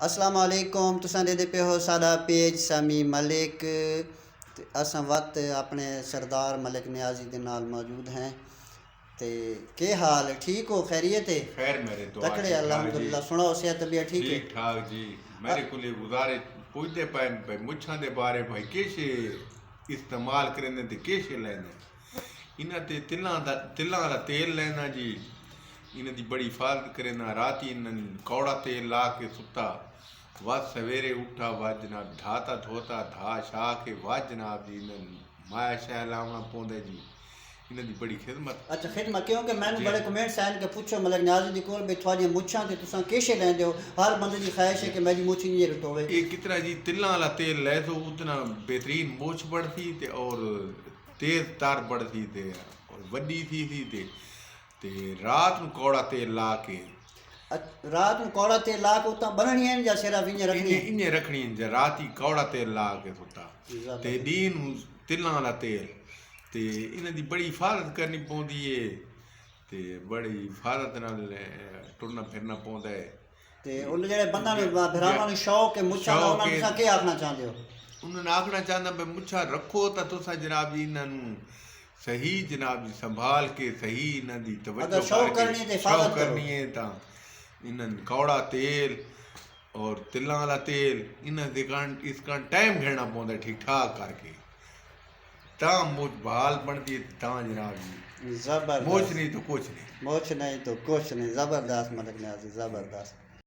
अस्सलाम वालेकुम तुसां दे पे हो साडा पेज सामी मलिक ते असां वक्त अपने सरदार मलिक नियाजी दे नाल मौजूद हैं ते के हाल ठीक हो खैरियत है खैर मेरे तो तकड़े अल्हम्दुलिल्लाह सुनाओ सेहत तबीयत ठीक है ठीक ठाक जी मेरे को गुजारे पूछते पैन पे मुच्छां दे बारे भाई केशे इस्तेमाल करेंदे ते केशे लैंदे इन्हां ते तिल्लां दा तेल लैना जी इन्हां दी बड़ी हिफाजत करेंदा राती इन्हां कौड़ा तेल ला के सुता वज सवेरे उठा वज जनाब धाता धोता धा शा के वज जनाब जी इन्हां माया शह लावना पौंदा जी इन्हां दी बड़ी खिदमत। अच्छा खिदमत क्योंकि मैंने बड़े कमेंट्स आए कि पूछो मतलब नियाजी दी कोल भी थोड़ी मुच्छां ते तुसां केशे लैंदे हो हर बंदे दी ख्वाहिश है कि मेरी मुछ नहीं रटोवे ये कितना जी तिल्ला वाला तेल ले तो उतना बेहतरीन मूछ बढ़ती ते और तेज तार बढ़ती ते और वड्डी थी ते रात में कौड़ा तेल ला के रात में कौड़ा तेल ला के उतां बननी है या सिर्फ इन्हें रखनी है इन्हें रखनी है रात ही कौड़ा तेल ला के सुता ते दीन तिल्ला वाला तेल ते इन्हें दी बड़ी हिफाजत करनी पौंदी है ते बड़ी हिफाजत नाल टुरना फिरना पौंदा है ते उन जेड़े बंदा ने भरावां ने शौक है मुच्छां दा उन्हां तुसां के आखना चाहंदे हो उन्होंने आखना चाहता मैं मुच्छा रखो तो तुसा जनाब जी इन्हों सही जनाब जी संभाल के सही इन्हों की तवज्जो करनी है तो इन्हों कौड़ा तेल और तिल्ला वाला तेल इन्हों इसका टाइम घेना पौंदा ठीक ठाक करके ता मुझ बहाल बनती ता जनाब जी जबरदस्त मोच नहीं तो कुछ नहीं मोच नहीं तो कुछ नहीं जबरदस्त मलिक नियाजी जबरदस्त।